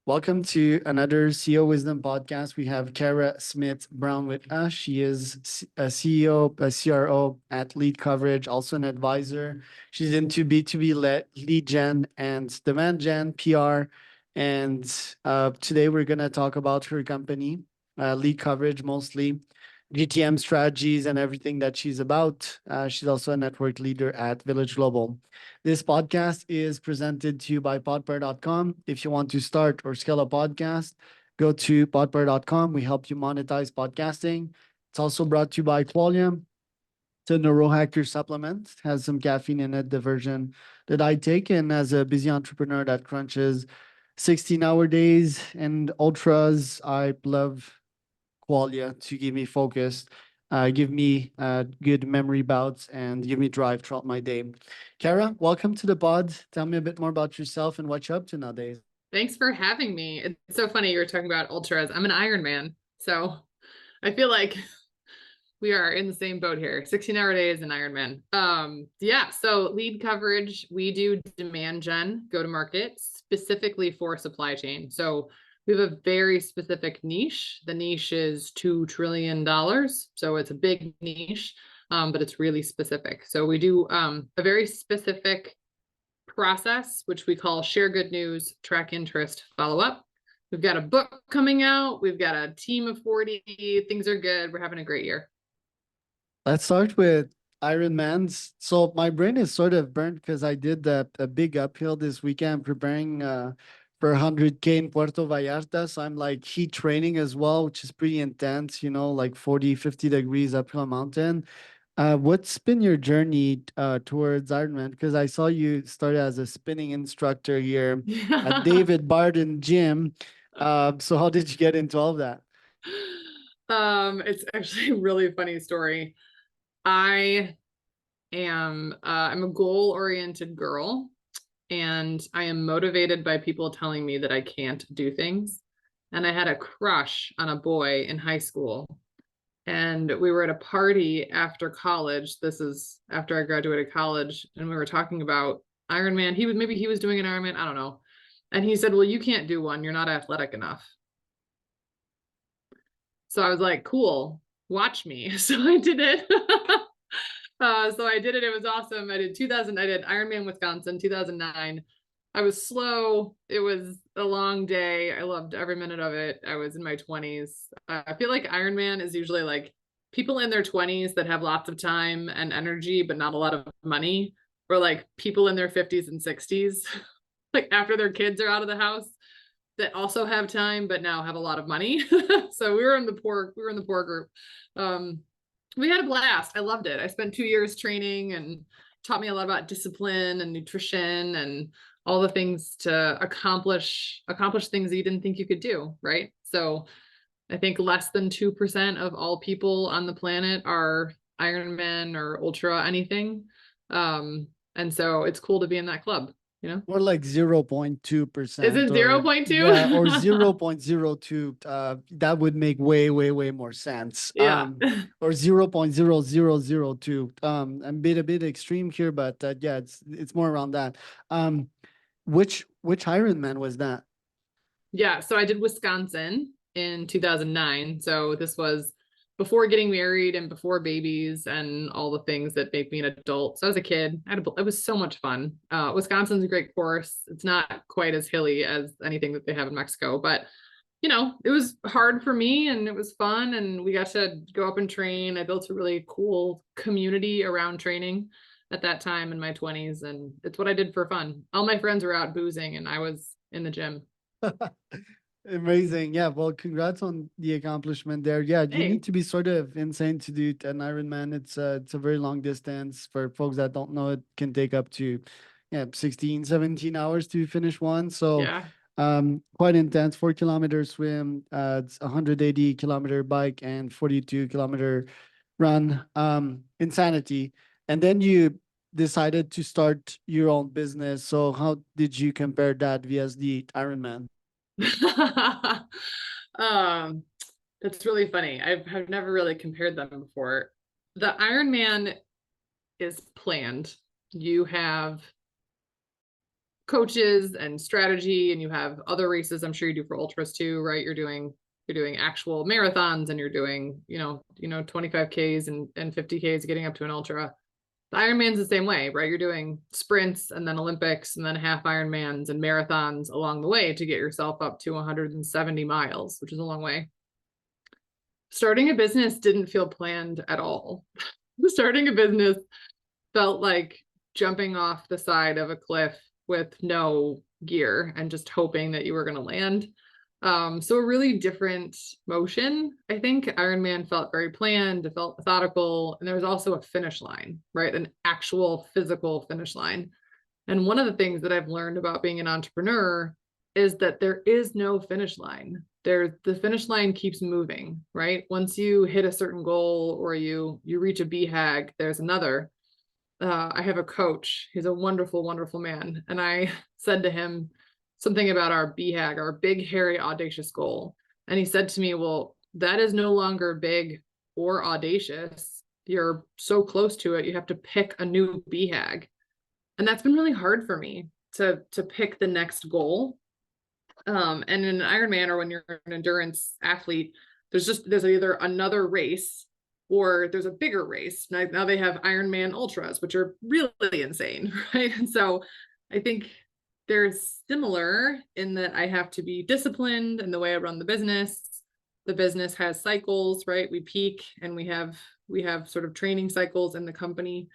Welcome to another CEO Wisdom podcast. We have Kara Smith Brown with us. She is a CEO, a CRO at Lead Coverage, also an advisor. She's into B2B lead gen and demand gen, PR. And today we're going to talk about her company, Lead Coverage mostly, GTM strategies and everything that she's about. She's also a network leader at Village Global. This podcast is presented to you by podper.com. If you want to start or scale a podcast, go to podper.com. We help you monetize podcasting. It's also brought to you by Qualium. It's a neurohacker supplement. It has some caffeine in it, the version that I take. And as a busy entrepreneur that crunches 16-hour days and ultras, I love Qualia to give me focus, give me good memory bouts, and give me drive throughout my day. Kara, welcome to the pod. Tell me a bit more about yourself and what you're up to nowadays. Thanks for having me. It's so funny you were talking about ultras. I'm an Ironman, so I feel like we are in the same boat here. 16-hour days and Ironman. Yeah, so lead coverage, we do demand gen, go to market specifically for supply chain. So we have a very specific niche. The niche is $2 trillion. So it's a big niche, but it's really specific. So we do a very specific process, which we call share good news, track interest, follow up. We've got a book coming out. We've got a team of 40. Things are good. We're having a great year. Let's start with Ironmans. So my brain is sort of burnt because I did a big uphill this weekend preparing for 100K in Puerto Vallarta. So I'm like heat training as well, which is pretty intense, like 40, 50 degrees uphill mountain. What's been your journey towards Ironman? Because I saw you started as a spinning instructor here at Yeah. David Barden Gym. So how did you get into all of that? It's actually a really funny story. I I'm a goal-oriented girl, and I am motivated by people telling me that I can't do things. And I had a crush on a boy in high school. And we were at a party after college. This is after I graduated college, and we were talking about Ironman. He was doing an Ironman, I don't know. And he said, "Well, you can't do one. You're not athletic enough." So I was like, "Cool, watch me." So I did it. So I did it. It was awesome. I did Ironman Wisconsin 2009. I was slow. It was a long day. I loved every minute of it. I was in my 20s. I feel like Ironman is usually like people in their 20s that have lots of time and energy, but not a lot of money, or like people in their 50s and 60s, like after their kids are out of the house that also have time, but now have a lot of money. So we were in the poor group. Um, we had a blast. I loved it. I spent 2 years training and taught me a lot about discipline and nutrition and all the things to accomplish things that you didn't think you could do, right? So I think less than 2% of all people on the planet are Ironman or ultra anything. And so it's cool to be in that club, you know? Or like Is 0.2% it or 0.2? yeah, or 0.02. That would make way, way, way more sense. Yeah. Or 0.0002. I'm a bit extreme here, but yeah, it's more around that. Um, which Ironman was that? Yeah, so I did Wisconsin in 2009. So this was before getting married and before babies and all the things that make me an adult. So as a kid, it was so much fun. Wisconsin's a great course. It's not quite as hilly as anything that they have in Mexico, but it was hard for me and it was fun and we got to go up and train. I built a really cool community around training at that time in my 20s, and it's what I did for fun. All my friends were out boozing and I was in the gym. Amazing. Yeah. Well, congrats on the accomplishment there. Yeah, you need Hey, to be sort of insane to do an Ironman. It's a very long distance. For folks that don't know, it can take up to 16, 17 hours to finish one. So yeah. quite intense. 4 kilometer swim, it's 180-kilometer bike and 42-kilometer run. Insanity. And then you decided to start your own business. So how did you compare that via the Ironman? um, that's really funny. I've never really compared them before. The Ironman is planned. You have coaches and strategy, and you have other races I'm sure you do for ultras too, right? You're doing actual marathons, and you're doing, 25Ks and 50Ks getting up to an ultra. The Ironman's the same way, right? You're doing sprints and then Olympics and then half Ironmans and marathons along the way to get yourself up to 170 miles, which is a long way. Starting a business didn't feel planned at all. Starting a business felt like jumping off the side of a cliff with no gear and just hoping that you were going to land. So a really different motion. I think Ironman felt very planned, it felt methodical, and there was also a finish line, right? An actual physical finish line. And one of the things that I've learned about being an entrepreneur is that there is no finish line. The finish line keeps moving, right? Once you hit a certain goal or you reach a BHAG, there's another. I have a coach. He's a wonderful, wonderful man. And I said to him something about our BHAG, our big, hairy, audacious goal. And he said to me, well, that is no longer big or audacious. You're so close to it. You have to pick a new BHAG. And that's been really hard for me to pick the next goal. And in an Ironman, or when you're an endurance athlete, there's either another race or there's a bigger race. Now they have Ironman ultras, which are really insane, right? And so I think they're similar in that I have to be disciplined in the way I run the business. The business has cycles, right? We peak and we have sort of training cycles in the company.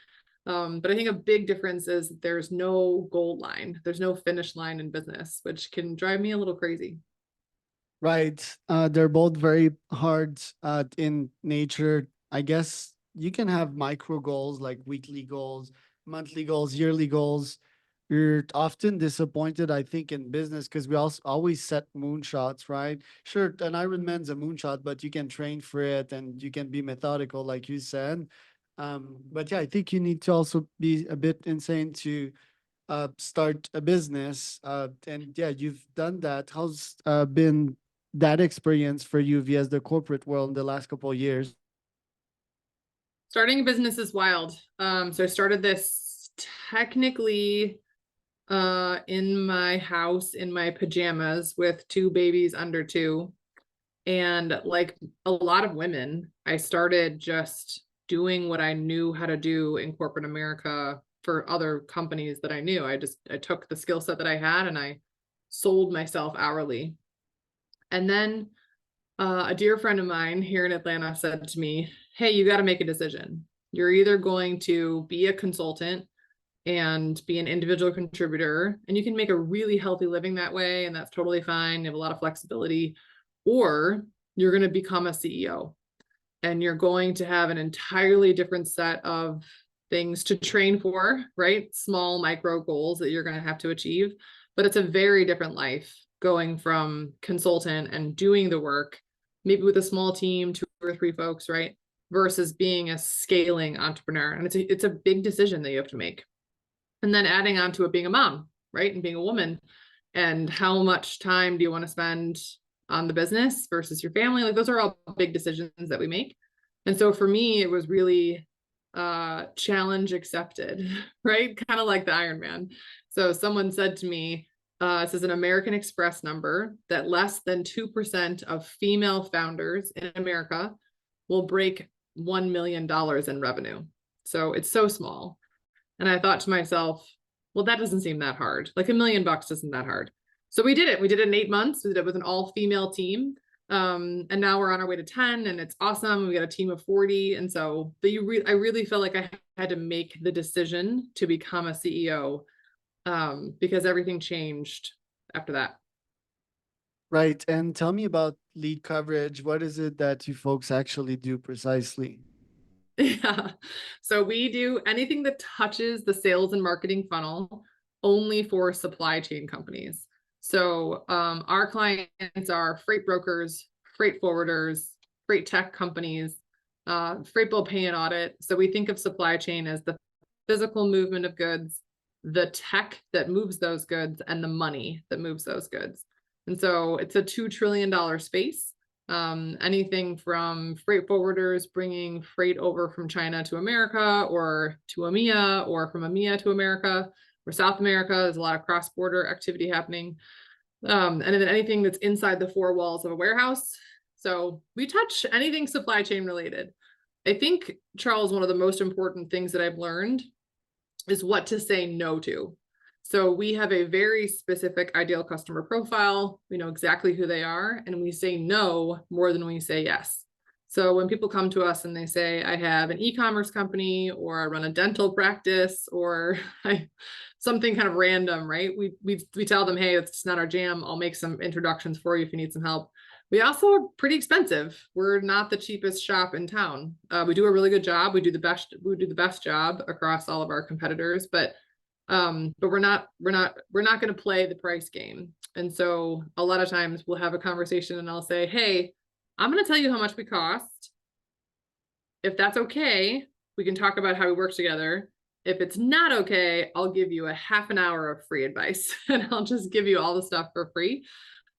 But I think a big difference is there's no goal line. There's no finish line in business, which can drive me a little crazy. Right. They're both very hard in nature. I guess you can have micro goals like weekly goals, monthly goals, yearly goals. You're often disappointed, I think, in business because we also always set moonshots, right? Sure, an Ironman's a moonshot, but you can train for it and you can be methodical, like you said. But yeah, I think you need to also be a bit insane to start a business. And yeah, you've done that. How's been that experience for you via the corporate world in the last couple of years? Starting a business is wild. So I started this technically in my house in my pajamas with two babies under two. And like a lot of women, I started just doing what I knew how to do in corporate America for other companies that I knew. I took the skill set that I had and I sold myself hourly. And then a dear friend of mine here in Atlanta said to me, hey, you got to make a decision. You're either going to be a consultant and be an individual contributor, and you can make a really healthy living that way, and that's totally fine. You have a lot of flexibility, or you're going to become a CEO and you're going to have an entirely different set of things to train for, right? Small micro goals that you're going to have to achieve, but it's a very different life going from consultant and doing the work, maybe with a small team, 2 or 3 folks, right? Versus being a scaling entrepreneur. And it's a big decision that you have to make. And then adding on to it being a mom, right? And being a woman, and how much time do you want to spend on the business versus your family? Like those are all big decisions that we make. And so for me, it was really challenge accepted, right? Kind of like the Ironman. So someone said to me, this is an American Express number, that less than 2% of female founders in America will break $1 million in revenue. So it's so small. And I thought to myself, well, that doesn't seem that hard. Like $1 million isn't that hard. So we did it. We did it in 8 months. We did it with an all-female team. And now we're on our way to 10, and it's awesome. We got a team of 40. And so I really felt like I had to make the decision to become a CEO because everything changed after that. Right. And tell me about lead coverage. What is it that you folks actually do precisely? Yeah. So we do anything that touches the sales and marketing funnel only for supply chain companies. So our clients are freight brokers, freight forwarders, freight tech companies, freight bill pay and audit. So we think of supply chain as the physical movement of goods, the tech that moves those goods, and the money that moves those goods. And so it's a $2 trillion space. Anything from freight forwarders bringing freight over from China to America or to EMEA or from EMEA to America, We're South America, there's a lot of cross-border activity happening. And then anything that's inside the four walls of a warehouse. So we touch anything supply chain related. I think, Charles, one of the most important things that I've learned is what to say no to. So we have a very specific ideal customer profile. We know exactly who they are, and we say no more than we say yes. So when people come to us and they say, I have an e-commerce company, or I run a dental practice, or something kind of random, right? We tell them, hey, it's not our jam. I'll make some introductions for you if you need some help. We also are pretty expensive. We're not the cheapest shop in town. We do a really good job. We do the best job across all of our competitors, but we're not going to play the price game. And so a lot of times we'll have a conversation and I'll say, hey, I'm going to tell you how much we cost. If that's okay, we can talk about how we work together. If it's not okay, I'll give you a half an hour of free advice and I'll just give you all the stuff for free.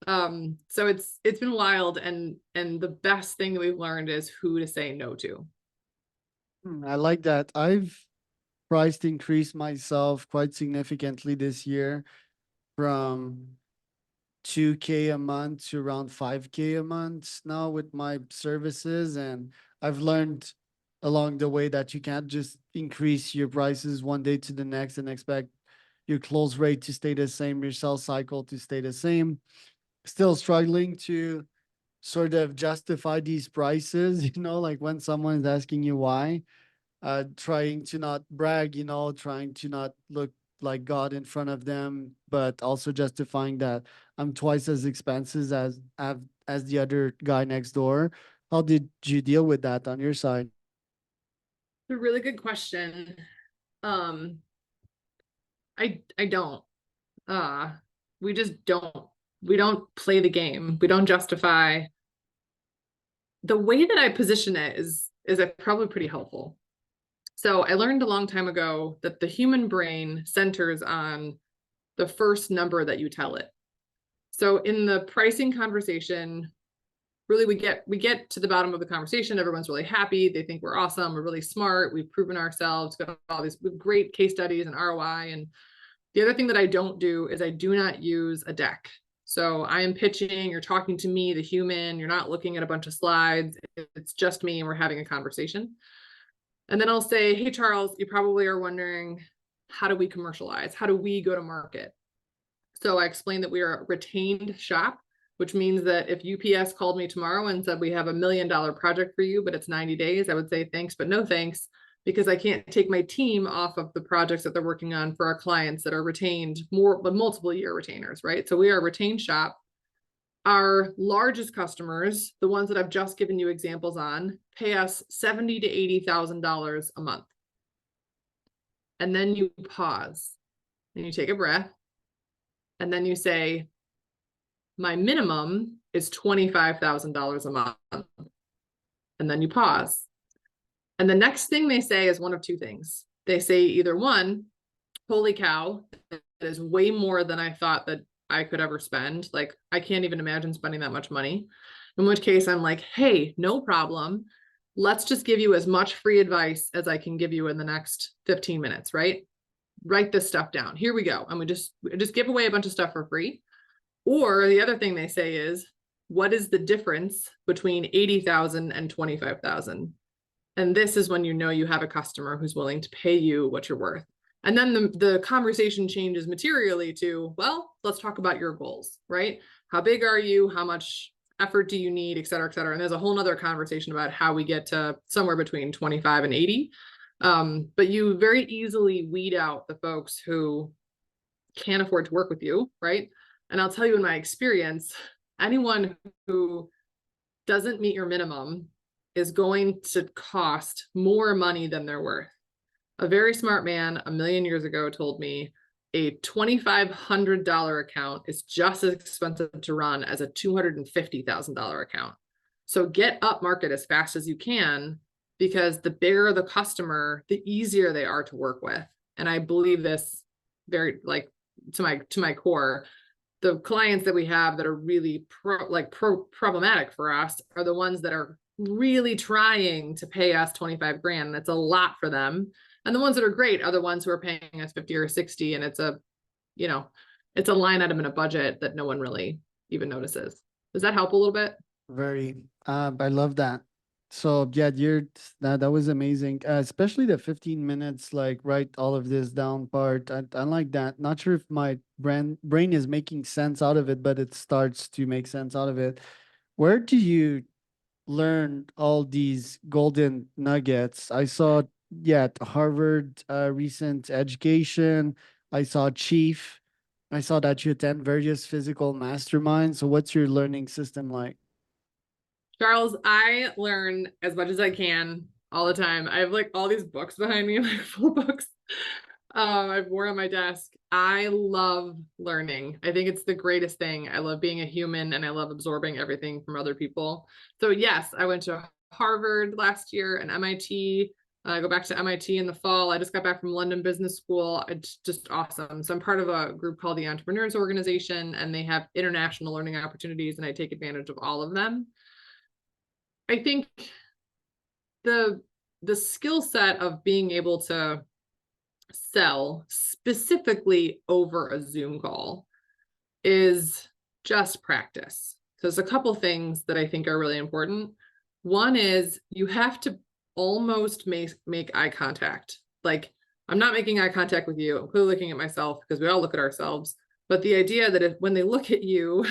So it's been wild, and the best thing that we've learned is who to say no to. I like that. I've priced increased myself quite significantly this year from 2K a month to around 5K a month now with my services. And I've learned along the way that you can't just increase your prices one day to the next and expect your close rate to stay the same, your sales cycle to stay the same. Still struggling to sort of justify these prices, like when someone is asking you why, trying to not brag, trying to not look like God in front of them, but also justifying that I'm twice as expensive as the other guy next door. How did you deal with that on your side? It's a really good question. Um, I don't. Uh, we just don't. We don't play the game. We don't justify. The way that I position it is probably pretty helpful. So I learned a long time ago that the human brain centers on the first number that you tell it. So in the pricing conversation, really we get to the bottom of the conversation. Everyone's really happy. They think we're awesome. We're really smart. We've proven ourselves. Got all these great case studies and ROI. And the other thing that I don't do is I do not use a deck. So I am pitching, you're talking to me, the human, you're not looking at a bunch of slides. It's just me and we're having a conversation. And then I'll say, hey, Charles, you probably are wondering, how do we commercialize? How do we go to market? So I explained that we are a retained shop, which means that if UPS called me tomorrow and said, we have $1 million project for you, but it's 90 days, I would say thanks, but no thanks, because I can't take my team off of the projects that they're working on for our clients that are retained, but multiple year retainers, right? So we are a retained shop. Our largest customers, the ones that I've just given you examples on, pay us $70,000 to $80,000 a month. And then you pause and you take a breath. And then you say, my minimum is $25,000 a month. And then you pause. And the next thing they say is one of two things. They say either one, holy cow, that is way more than I thought that I could ever spend. Like, I can't even imagine spending that much money. In which case I'm like, hey, no problem. Let's just give you as much free advice as I can give you in the next 15 minutes, right? Write this stuff down. Here we go. And we just give away a bunch of stuff for free. Or the other thing they say is, what is the difference between 80,000 and 25,000? And this is when you know you have a customer who's willing to pay you what you're worth. And then the conversation changes materially to, well, let's talk about your goals, right? How big are you? How much effort do you need, et cetera, et cetera. And there's a whole nother conversation about how we get to somewhere between 25 and 80. But you very easily weed out the folks who can't afford to work with you, right? And I'll tell you, in my experience, anyone who doesn't meet your minimum is going to cost more money than they're worth. A very smart man 1,000,000 years ago told me a $2,500 account is just as expensive to run as a $250,000 account. So get up market as fast as you can, because the bigger the customer, the easier they are to work with. And I believe this very, like, to my core. The clients that we have that are really problematic for us are the ones that are really trying to pay us 25 grand. That's a lot for them. And the ones that are great are the ones who are paying us 50 or 60, and it's a, you know, it's a line item in a budget that no one really even notices. Does that help a little bit? Very. I love that. So yeah, that was amazing. Especially the 15 minutes, like write all of this down part. I like that. Not sure if my brain is making sense out of it, but it starts to make sense out of it. Where do you learn all these golden nuggets? I saw, yeah, at Harvard recent education. I saw Chief. I saw that you attend various physical masterminds. So what's your learning system like? Charles, I learn as much as I can all the time. I have like all these books behind me, like full books. I've worn on my desk. I love learning. I think it's the greatest thing. I love being a human and I love absorbing everything from other people. So yes, I went to Harvard last year and MIT. I go back to MIT in the fall. I just got back from London Business School. It's just awesome. So I'm part of a group called the Entrepreneurs Organization, and they have international learning opportunities, and I take advantage of all of them. I think the the skill set of being able to sell specifically over a Zoom call is just practice. So there's a couple things that I think are really important. One is you have to almost make eye contact. Like, I'm not making eye contact with you. I'm clearly looking at myself because we all look at ourselves. But the idea that when they look at you,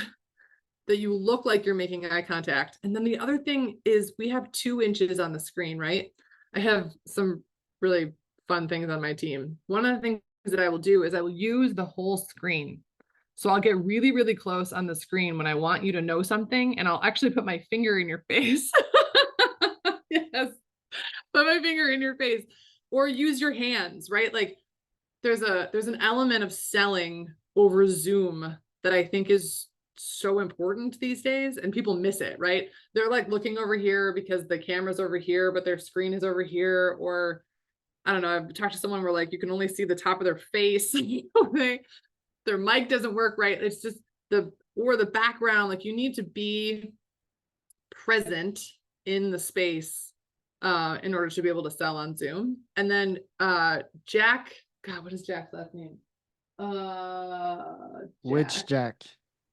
that you look like you're making eye contact. And then the other thing is we have 2 inches on the screen, right? I have some really fun things on my team. One of the things that I will do is I will use the whole screen. So I'll get really, really close on the screen when I want you to know something, and I'll actually put my finger in your face. Yes, put my finger in your face, or use your hands, right? Like there's an element of selling over Zoom that I think is so important these days, and people miss it, right? They're like looking over here because the camera's over here, but their screen is over here. Or I don't know, I've talked to someone where like you can only see the top of their face. Their mic doesn't work right. It's just the background. Like, you need to be present in the space in order to be able to sell on Zoom. And then Jack, God, what is Jack's last name? Which Jack. Jack?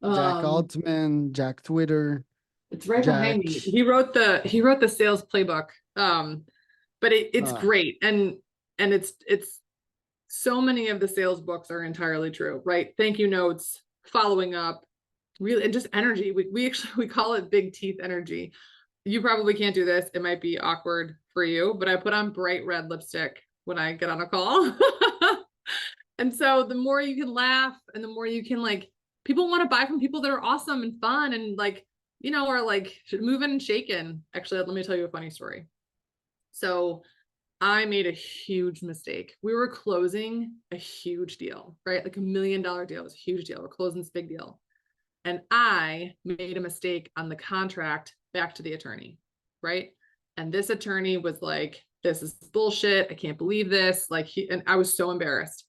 Jack Um, Altman, Jack Twitter, it's right behind Jack. me. He wrote the sales playbook. But it's Uh, great, and it's so many of the sales books are entirely true, right? Thank you notes, following up, really, and just energy. We actually we call it big teeth energy. You probably can't do this. It might be awkward for you, but I put on bright red lipstick when I get on a call. And so the more you can laugh and the more you can, like, people want to buy from people that are awesome and fun and like, are like moving and shaking. Actually, let me tell you a funny story. So I made a huge mistake. We were closing a huge deal, right? Like $1 million deal. It was a huge deal. We're closing this big deal. And I made a mistake on the contract back to the attorney, right? And this attorney was like, this is bullshit. I can't believe this. Like, and I was so embarrassed.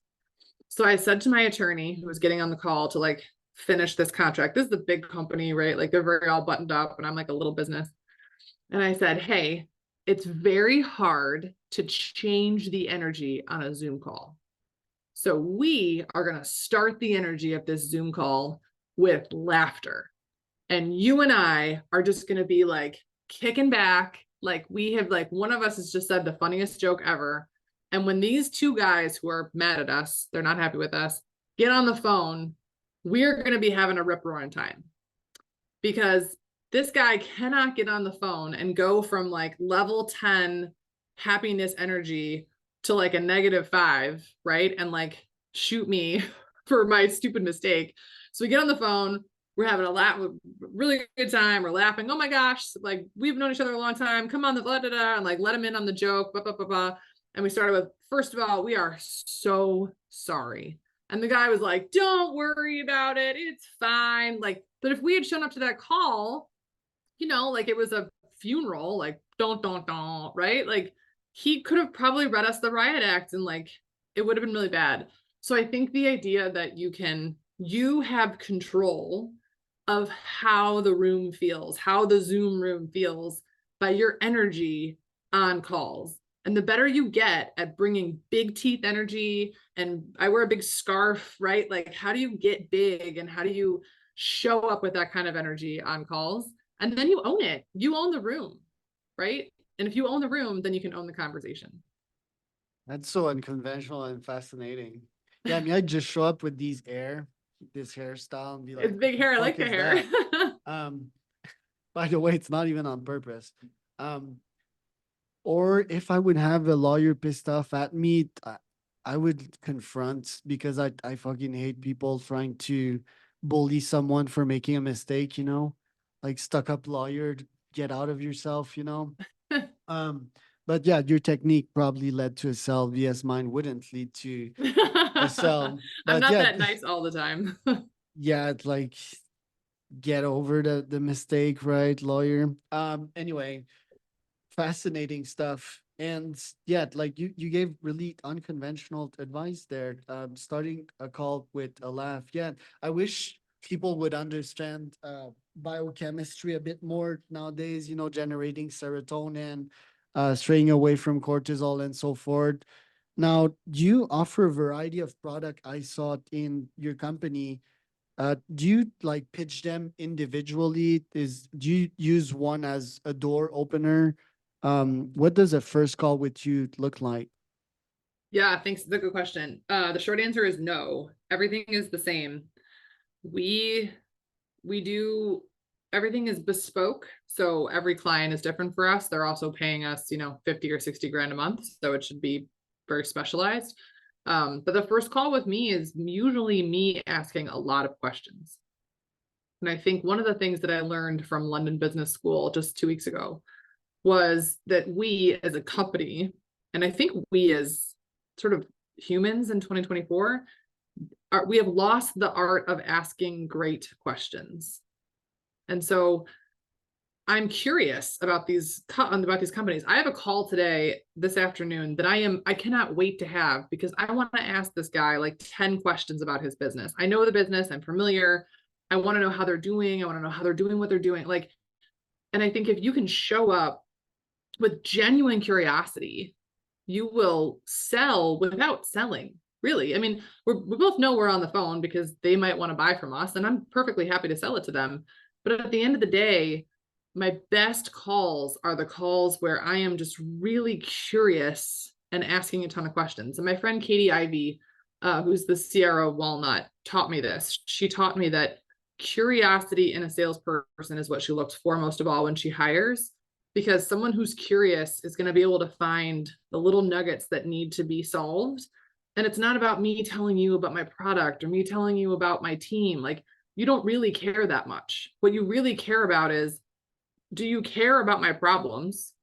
So I said to my attorney who was getting on the call to like finish this contract. This is a big company, right? Like, they're very all buttoned up and I'm like a little business. And I said, hey, it's very hard to change the energy on a Zoom call. So we are going to start the energy of this Zoom call with laughter. And you and I are just going to be like kicking back. Like, we have, like, one of us has just said the funniest joke ever. And when these 2 guys who are mad at us, they're not happy with us, get on the phone, we're going to be having a rip roaring time, because this guy cannot get on the phone and go from like level 10 happiness energy to like a -5, right? And like shoot me for my stupid mistake. So we get on the phone, we're having a laugh, really good time, we're laughing. Oh my gosh, like, we've known each other a long time. Come on, the blah, blah, blah, and like let him in on the joke, blah, blah, blah, blah. And we started with, first of all, we are so sorry. And the guy was like, don't worry about it. It's fine. Like, but if we had shown up to that call, like it was a funeral, like, don't, right? Like, he could have probably read us the riot act and like, it would have been really bad. So I think the idea that you have control of how the room feels, how the Zoom room feels by your energy on calls. And the better you get at bringing big teeth energy, and I wear a big scarf, right? Like, how do you get big and how do you show up with that kind of energy on calls? And then you own it. You own the room, right? And if you own the room, then you can own the conversation. That's so unconventional and fascinating. Yeah, I mean, I just show up with this hairstyle and be It's like, what big the hair. I like fuck the is hair. that? Um, by the way, it's not even on purpose. Um, or if I would have a lawyer pissed off at me, I would confront because I fucking hate people trying to bully someone for making a mistake, like stuck up lawyer, get out of yourself, Um, but yeah, your technique probably led to a sell, VS mine wouldn't lead to a sell. I'm But not yeah, that nice all the time. yeah, it's like get over the mistake, right, lawyer? Anyway, fascinating stuff. And yeah, like you gave really unconventional advice there. Starting a call with a laugh. Yeah, I wish people would understand biochemistry a bit more nowadays, generating serotonin, straying away from cortisol and so forth. Now, you offer a variety of product I saw in your company. Do you like pitch them individually? Do you use one as a door opener? What does a first call with you look like? Yeah, thanks. That's a good question. The short answer is no. Everything is the same. We we do everything is bespoke. So every client is different for us. They're also paying us, 50 or 60 grand a month. So it should be very specialized. But the first call with me is usually me asking a lot of questions. And I think one of the things that I learned from London Business School just 2 weeks ago was that we as a company, and I think we as sort of humans in 2024, we have lost the art of asking great questions. And so I'm curious about these companies. I have a call today this afternoon that I cannot wait to have because I want to ask this guy like 10 questions about his business. I know the business, I'm familiar. I want to know how they're doing. I want to know how they're doing what they're doing. Like, and I think if you can show up with genuine curiosity, you will sell without selling. Really. I mean, we both know we're on the phone because they might want to buy from us, and I'm perfectly happy to sell it to them. But at the end of the day, my best calls are the calls where I am just really curious and asking a ton of questions. And my friend Katie Ivey, who's the CRO of Walnut, taught me this. She taught me that curiosity in a salesperson is what she looks for most of all when she hires, because someone who's curious is going to be able to find the little nuggets that need to be solved. And it's not about me telling you about my product or me telling you about my team. Like, you don't really care that much. What you really care about is, do you care about my problems?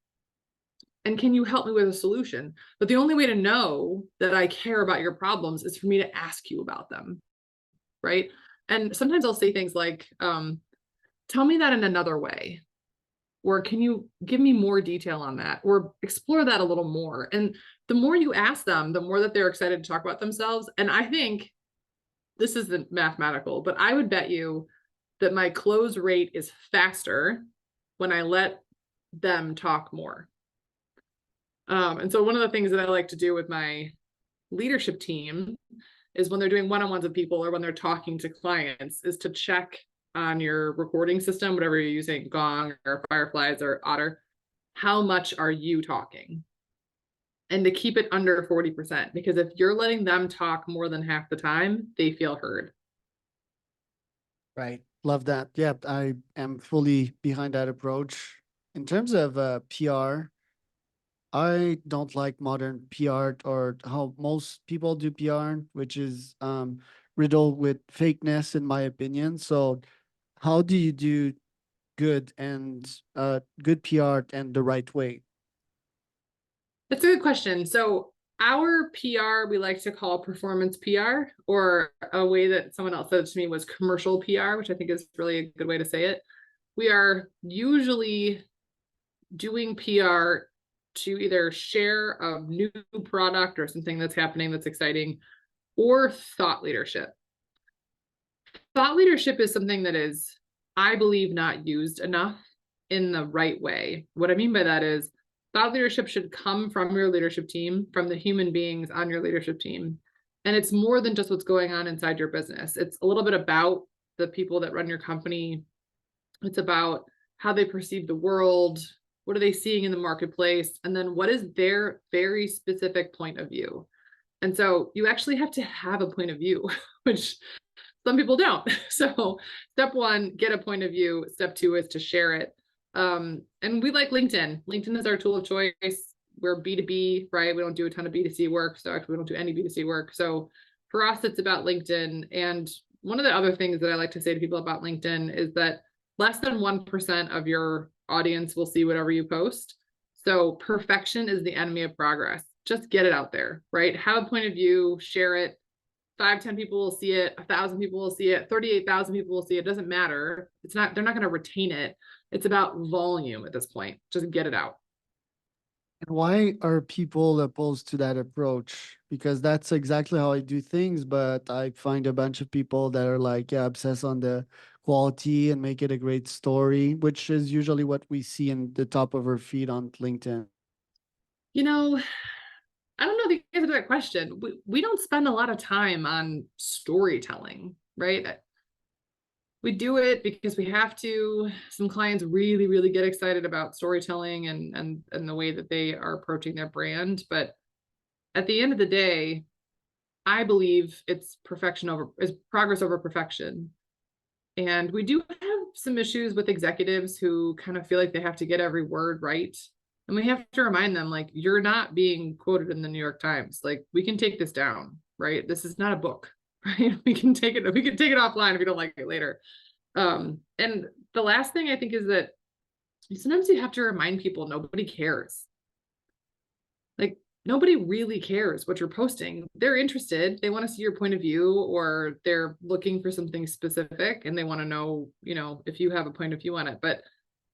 And can you help me with a solution? But the only way to know that I care about your problems is for me to ask you about them. Right. And sometimes I'll say things like, tell me that in another way. Or can you give me more detail on that or explore that a little more? And the more you ask them, the more that they're excited to talk about themselves. And I think this isn't mathematical, but I would bet you that my close rate is faster when I let them talk more. And so one of the things that I like to do with my leadership team is when they're doing one-on-ones with people or when they're talking to clients is to check on your recording system, whatever you're using, Gong or Fireflies or Otter, how much are you talking? And to keep it under 40%, because if you're letting them talk more than half the time, they feel heard. Right. Love that. Yeah, I am fully behind that approach. In terms of PR, I don't like modern PR or how most people do PR, which is riddled with fakeness, in my opinion. So, how do you do good PR and the right way? That's a good question. So our PR, we like to call performance PR, or a way that someone else said to me was commercial PR, which I think is really a good way to say it. We are usually doing PR to either share a new product or something that's happening that's exciting, or thought leadership. Thought leadership is something that is, I believe, not used enough in the right way. What I mean by that is thought leadership should come from your leadership team, from the human beings on your leadership team. And it's more than just what's going on inside your business. It's a little bit about the people that run your company. It's about how they perceive the world. What are they seeing in the marketplace? And then what is their very specific point of view? And so you actually have to have a point of view, which some people don't. So step one, get a point of view. Step two is to share it. And we like LinkedIn. LinkedIn is our tool of choice. We're B2B, right? We don't do a ton of B2C work. So actually we don't do any B2C work. So for us, it's about LinkedIn. And one of the other things that I like to say to people about LinkedIn is that less than 1% of your audience will see whatever you post. So perfection is the enemy of progress. Just get it out there, right? Have a point of view, share it. 5-10 people will see it, 1,000 people will see it, 38,000 people will see it. It doesn't matter. They're not going to retain it. It's about volume at this point. Just get it out. And why are people opposed to that approach? Because that's exactly how I do things, but I find a bunch of people that are like, yeah, obsessed on the quality and make it a great story, which is usually what we see in the top of our feed on LinkedIn. You know, I don't know the answer to that question. We don't spend a lot of time on storytelling, right? We do it because we have to. Some clients really, really get excited about storytelling and the way that they are approaching their brand. But at the end of the day, I believe it's progress over perfection. And we do have some issues with executives who kind of feel like they have to get every word right. And we have to remind them, like, you're not being quoted in the New York Times. Like, we can take this down, right? This is not a book, right? We can take it offline if you don't like it later. And the last thing I think is that sometimes you have to remind people nobody cares. Like, nobody really cares what you're posting. They're interested. They want to see your point of view, or they're looking for something specific and they want to know, if you have a point of view on it. But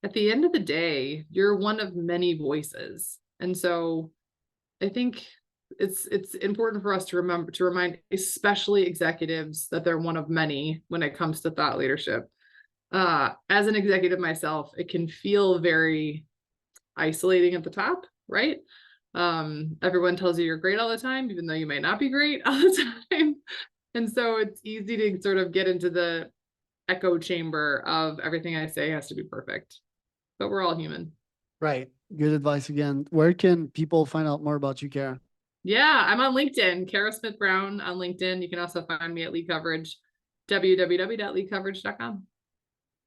at the end of the day, you're one of many voices. And so I think it's important for us to remind, especially executives, that they're one of many when it comes to thought leadership. As an executive myself, it can feel very isolating at the top, right? Everyone tells you you're great all the time, even though you may not be great all the time. And so it's easy to sort of get into the echo chamber of everything I say has to be perfect, but we're all human. Right. Good advice again. Where can people find out more about you, Kara? Yeah, I'm on LinkedIn, Kara Smith Brown on LinkedIn. You can also find me at Lead Coverage, www.leadcoverage.com.